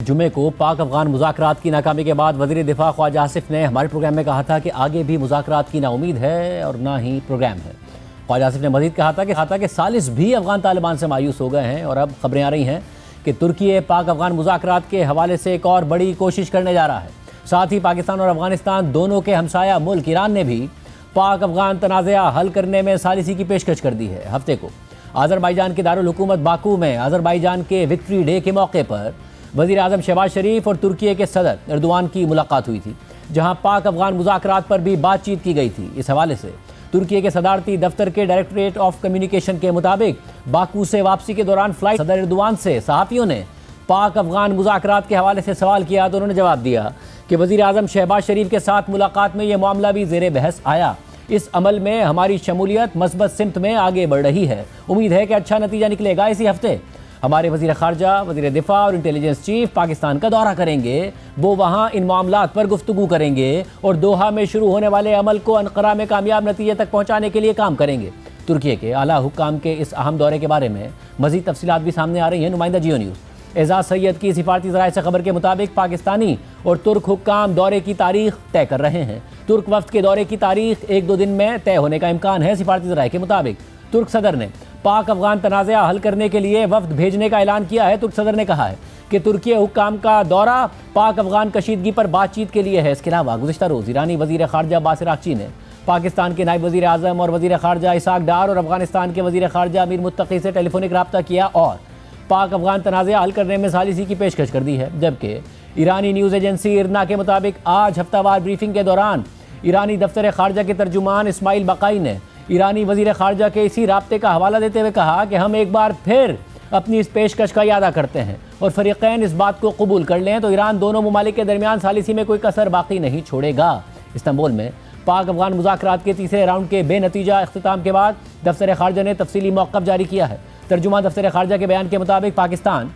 जुमे को पाक अफगान मुज़ाकरात की नाकामी के बाद वज़ीर दिफा ख्वाजा आसिफ ने हमारे प्रोग्राम में कहा था कि आगे भी मुज़ाकरात की ना उम्मीद है और ना ही प्रोग्राम है। ख्वाजा आसिफ ने मज़ीद कहा था कि सालिस भी अफगान तालिबान से मायूस हो गए हैं और अब खबरें आ रही हैं कि तुर्की पाक अफगान मुज़ाकरात के हवाले से एक और बड़ी कोशिश करने जा रहा है। साथ ही पाकिस्तान और अफगानिस्तान दोनों के हमसाया मुल्क ईरान ने भी पाक अफगान तनाज़ा हल करने में सालिसी की पेशकश कर दी है। हफ्ते को अज़रबैजान के दारुल हुकूमत बाकू में अज़रबैजान के विक्ट्री डे के मौके पर वज़ीर आज़म शहबाज शरीफ और तुर्की के सदर एर्दोआन की मुलाकात हुई थी, जहां पाक अफगान मुज़ाकरात पर भी बातचीत की गई थी। इस हवाले से तुर्की के सदारती दफ्तर के डायरेक्टरेट ऑफ कम्युनिकेशन के मुताबिक बाकू से वापसी के दौरान फ्लाइट सदर एर्दोआन से सहाफ़ियों ने पाक अफगान मुज़ाकरात के हवाले से सवाल किया तो उन्होंने जवाब दिया कि वज़ीर आज़म शहबाज शरीफ के साथ मुलाकात में यह मामला भी ज़ेरे बहस आया। इस अमल में हमारी शमूलियत मस्बत सिमत में आगे बढ़ रही है। उम्मीद है कि अच्छा नतीजा निकलेगा। इसी हफ्ते हमारे वज़ीर ख़ारजा, वज़ीर दिफा और इंटेलिजेंस चीफ पाकिस्तान का दौरा करेंगे। वो वहाँ इन मामलात पर गुफ्तगू करेंगे और दोहा में शुरू होने वाले अमल को अनक़रा में कामयाब नतीजे तक पहुँचाने के लिए काम करेंगे। तुर्की के आला हुक्काम के इस अहम दौरे के बारे में मज़ीद तफसीलात भी सामने आ रही हैं। नुमाइंदा जियो न्यूज़ एजाज सैयद की सिफारती ज़राए से खबर के मुताबिक पाकिस्तानी और तुर्क हुक्काम दौरे की तारीख तय कर रहे हैं। तुर्क वफ्द के दौरे की तारीख 1-2 दिन में तय होने का इम्कान है। सिफारती ज़राए के मुताबिक तुर्क सदर ने पाक अफगान तनाज़ा हल करने के लिए वफ्द भेजने का ऐलान किया है। तुर्क सदर ने कहा है कि तुर्की हुक्काम का दौरा पाक अफगान कशीदगी पर बातचीत के लिए है। इसके अलावा गुज़िश्ता रोज़ ईरानी वज़ीर ख़ारजा बासिर आक़ची ने पाकिस्तान के नायब वज़ीर आज़म और वज़ीर ख़ारजा इसाक डार और अफगानिस्तान के वज़ीर ख़ारजा अमीर मुत्तक़ी से टेलीफोनिक रब्ता किया और पाक अफगान तनाज़ा हल करने में सालिसी की पेशकश कर दी है। जबकि ईरानी न्यूज़ एजेंसी इरना के मुताबिक आज हफ्तावार ब्रीफिंग के दौरान ईरानी दफ्तर ख़ारजा के तर्जुमान इस्माइल बकाई ने ईरानी वज़ीर ख़ारजा के इसी राब्ते का हवाला देते हुए कहा कि हम एक बार फिर अपनी इस पेशकश का इरादा करते हैं और फ़रीक़ैन इस बात को कबूल कर लें तो ईरान दोनों ममालिक के दरमियान सालिसी में कोई कसर बाकी नहीं छोड़ेगा। इस्तांबुल में पाक अफगान मुज़ाकरात के तीसरे राउंड के बेनतीजा इख्तिताम के बाद दफ्तर ख़ारजा ने तफसीली मौक़िफ़ जारी किया है। तर्जुमान दफ्तर ख़ारजा के बयान के मुताबिक पाकिस्तान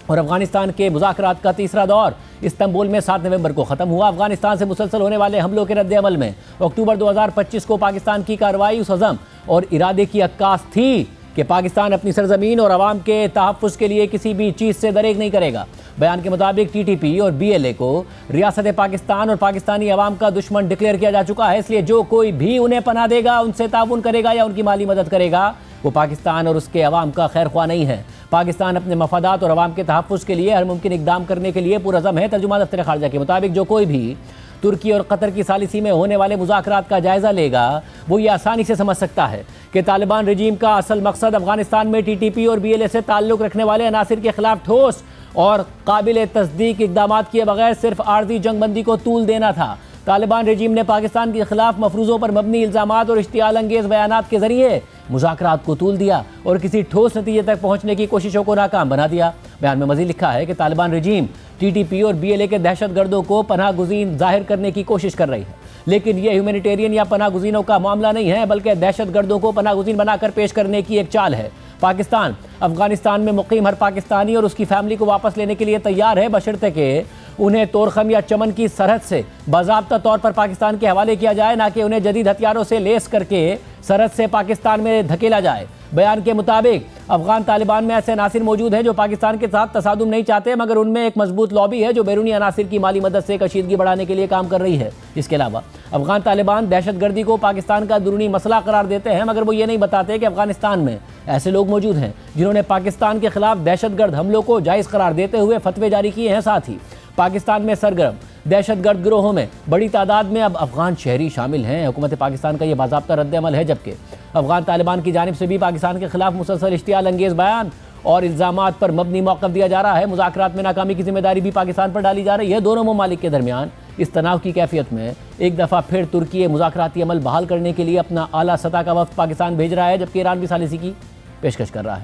और अफगानिस्तान के मुज़ाकरात का तीसरा दौर इस्तांबुल में 7 नवंबर को ख़त्म हुआ। अफगानिस्तान से मुसलसल होने वाले हमलों के रद्द-ए-अमल में अक्टूबर 2025 को पाकिस्तान की कार्रवाई उस अज़म और इरादे की अक्कास थी कि पाकिस्तान अपनी सरजमीन और अवाम के तहफ़्फ़ुज़ के लिए किसी भी चीज़ से दरेग नहीं करेगा। बयान के मुताबिक TTP और BLA को रियासत पाकिस्तान और पाकिस्तानी अवाम का दुश्मन डिक्लेयर किया जा चुका है। इसलिए जो कोई भी उन्हें पनाह देगा, उनसे ताउन करेगा या उनकी माली मदद करेगा, वो पाकिस्तान और उसके अवाम का खैर ख्वाह नहीं है। पाकिस्तान अपने मफादात और अवाम के तहफ़्फ़ुज़ के लिए हर मुमकिन इक़दाम करने के लिए पुरअज़म है। तर्जुमान दफ्तर ख़ारजा के मुताबिक जो कोई भी तुर्की और कतर की सालिसी में होने वाले मुज़ाकरात का जायज़ा लेगा वो ये आसानी से समझ सकता है कि तालिबान रजीम का असल मकसद अफगानिस्तान में TTP और BLA से ताल्लुक़ रखने वाले अनासिर के ख़िलाफ़ ठोस और काबिल तस्दीक इक़दाम किए बगैर सिर्फ आर्ज़ी जंगबंदी को तूल देना था। तालिबान रजीम ने पाकिस्तान के खिलाफ मफरूज़ों पर मबनी इल्ज़ामात और इश्तियाल अंगेज़ बयानात के ज़रिए मुज़ाकरात को तूल दिया और किसी ठोस नतीजे तक पहुँचने की कोशिशों को नाकाम बना दिया। बयान में मज़ीद लिखा है कि तालिबान रजीम TTP और BLA के दहशत गर्दों को पनाह गुज़ीन ज़ाहिर करने की कोशिश कर रही है, लेकिन यह ह्यूमैनिटेरियन या पनाह गुज़ीनों का मामला नहीं है, बल्कि दहशत गर्दों को पनाह गुज़ीन बनाकर पेश करने की एक चाल है। पाकिस्तान अफगानिस्तान में मुक़ीम हर पाकिस्तानी और उसकी फैमिली को वापस लेने के लिए तैयार है, बशर्ते कि उन्हें तोरखम या चमन की सरहद से बाज़ाब्ता तौर पर पाकिस्तान के हवाले किया जाए, ना कि उन्हें जदीद हथियारों से लेस करके सरहद से पाकिस्तान में धकेला जाए। बयान के मुताबिक अफगान तालिबान में ऐसे अनासिर मौजूद हैं जो पाकिस्तान के साथ तसादुम नहीं चाहते, मगर उनमें एक मजबूत लॉबी है जो बैरूनी अनासिर की माली मदद से कशीदगी बढ़ाने के लिए काम कर रही है। इसके अलावा अफगान तालिबान दहशत गर्दी को पाकिस्तान का अंदरूनी मसला करार देते हैं, मगर वो ये नहीं बताते कि अफगानिस्तान में ऐसे लोग मौजूद हैं जिन्होंने पाकिस्तान के खिलाफ दहशत गर्द हमलों को जायज़ करार देते हुए फतवे जारी किए हैं। साथ ही पाकिस्तान में सरगर्म दहशत गर्द गिरोहों में बड़ी तादाद में अब अफगान शहरी शामिल हैं। हुकूमत पाकिस्तान का ये बाज़ाब्ता रद्द-ए-अमल है, जबकि अफगान तालिबान की जानिब से भी पाकिस्तान के खिलाफ मुसलसल इश्तियाल अंगेज़ बयान और इल्ज़ामात पर मबनी मौक़िफ़ दिया जा रहा है। मुज़ाकरात में नाकामी की जिम्मेदारी भी पाकिस्तान पर डाली जा रही है। दोनों ममालिक के दरमियान इस तनाव की कैफियत में एक दफ़ा फिर तुर्की मुज़ाकराती अमल बहाल करने के लिए अपना आला सतह का वफ़द पाकिस्तान भेज रहा है, जबकि ईरान भी सालिसी की पेशकश कर रहा है।